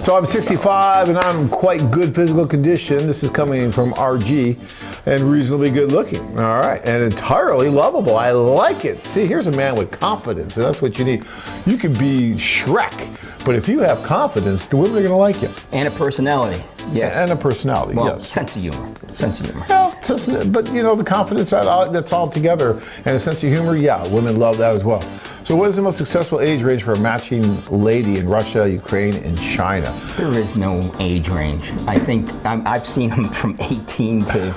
So I'm 65 and I'm quite good physical condition. This is coming from RG, and reasonably good looking. All right, and entirely lovable. I like it. See, here's a man with confidence, and that's what you need. You can be Shrek, but if you have confidence, the women are going to like you. And a personality. Yes. And a personality. Well, yes. sense of humor. Sense of humor. Well, but you know, the confidence that's all together, and a sense of humor. Yeah, women love that as well. So what is the most successful age range for a matching lady in Russia, Ukraine, and China? There is no age range. I think I've seen them from 18 to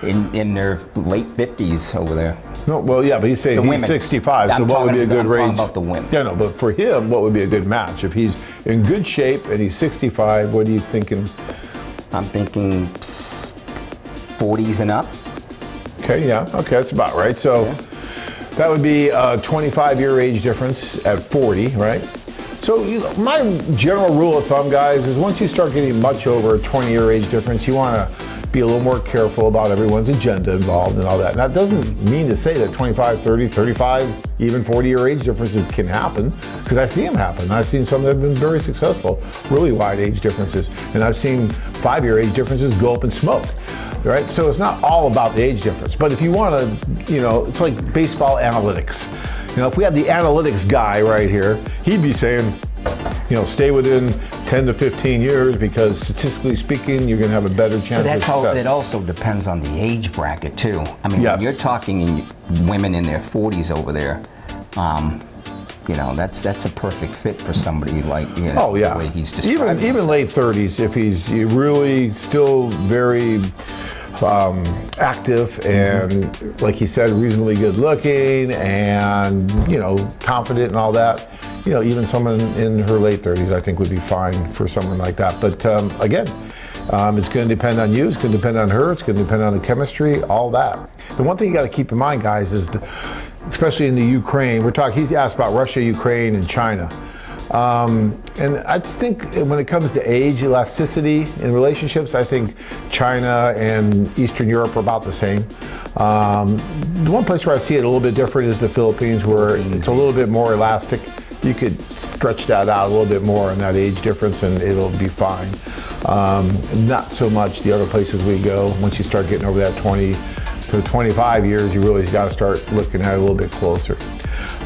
in their late 50s over there. No, well, yeah, but he's saying he's 65, so what would be a good range? I'm talking about the women. Yeah, no, but for him, what would be a good match? If he's in good shape and he's 65, what are you thinking? I'm thinking 40s and up. Okay, yeah, okay, that's about right. So that would be a 25-year age difference at 40, right? So my general rule of thumb, guys, is once you start getting much over a 20-year age difference, you want to be a little more careful about everyone's agenda involved and all that. And that doesn't mean to say that 25, 30, 35, even 40-year age differences can happen, because I see them happen. I've seen some that have been very successful, really wide age differences. And I've seen 5-year age differences go up in smoke. Right? So it's not all about the age difference. But if you want to, you know, it's like baseball analytics. You know, if we had the analytics guy right here, he'd be saying, you know, stay within 10 to 15 years because statistically speaking, you're going to have a better chance of success. It also depends on the age bracket too. I mean, when you're talking women in their 40s over there, you know, that's a perfect fit for somebody like, you know, the way he's describing even late 30s, if he's really still very active and, like he said, reasonably good looking and, you know, confident and all that. You know, even someone in her late 30s, I think, would be fine for someone like that. But again, it's going to depend on you. It's going to depend on her. It's going to depend on the chemistry, all that. The one thing you got to keep in mind, guys, is especially in the Ukraine, he asked about Russia, Ukraine, and China. And I think when it comes to age elasticity in relationships, I think China and Eastern Europe are about the same. The one place where I see it a little bit different is the Philippines, where it's a little bit more elastic. You could stretch that out a little bit more in that age difference and it'll be fine. Not so much the other places we go. Once you start getting over that 20 to 25 years, you really got to start looking at it a little bit closer.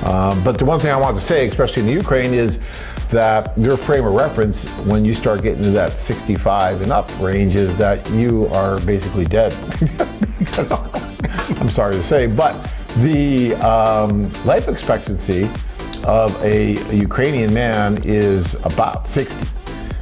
But the one thing I want to say, especially in the Ukraine, is that their frame of reference when you start getting to that 65 and up range is that you are basically dead. I'm sorry to say, but the life expectancy of a Ukrainian man is about 60,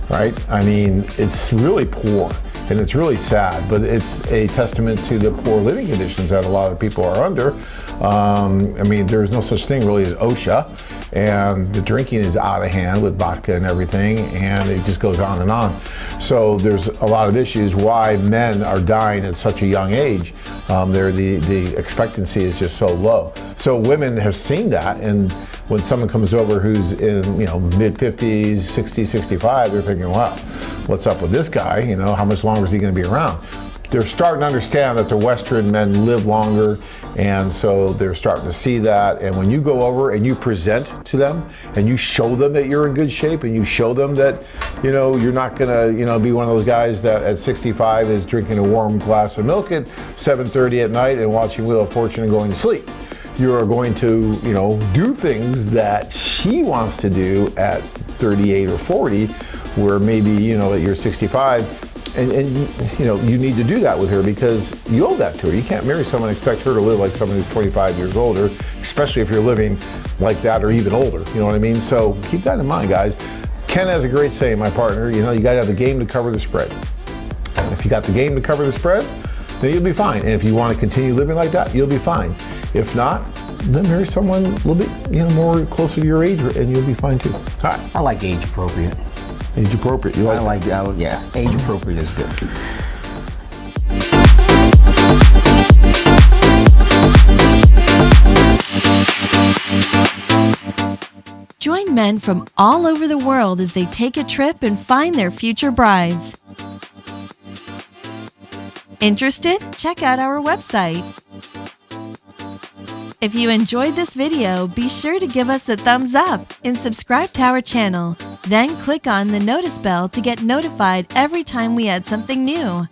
right? I mean, it's really poor. And it's really sad, but it's a testament to the poor living conditions that a lot of people are under. I mean, there's no such thing really as OSHA, and the drinking is out of hand with vodka and everything, and it just goes on and on. So there's a lot of issues why men are dying at such a young age. The expectancy is just so low. So women have seen that, and when someone comes over who's in, you know, mid 50s, 60, 65, they're thinking, wow, what's up with this guy? You know, how much longer is he going to be around? They're starting to understand that the Western men live longer, and so they're starting to see that. And when you go over and you present to them and you show them that you're in good shape and you show them that, you know, you're not going to, you know, be one of those guys that at 65 is drinking a warm glass of milk at 7:30 at night and watching Wheel of Fortune and going to sleep. You are going to, you know, do things that she wants to do at 38 or 40, where maybe, you know, at you're 65, and you know, you need to do that with her because you owe that to her. You can't marry someone and expect her to live like someone who's 25 years older, especially if you're living like that or even older. You know what I mean? So keep that in mind, guys. Ken has a great saying, my partner, you know, you got to have the game to cover the spread. And if you got the game to cover the spread, then you'll be fine. And if you want to continue living like that, you'll be fine. If not, then marry someone a little bit, you know, more closer to your age, and you'll be fine too. All right. I like age appropriate. Age appropriate. You like? Yeah, age appropriate is good. Join men from all over the world as they take a trip and find their future brides. Interested? Check out our website. If you enjoyed this video, be sure to give us a thumbs up and subscribe to our channel. Then click on the notice bell to get notified every time we add something new.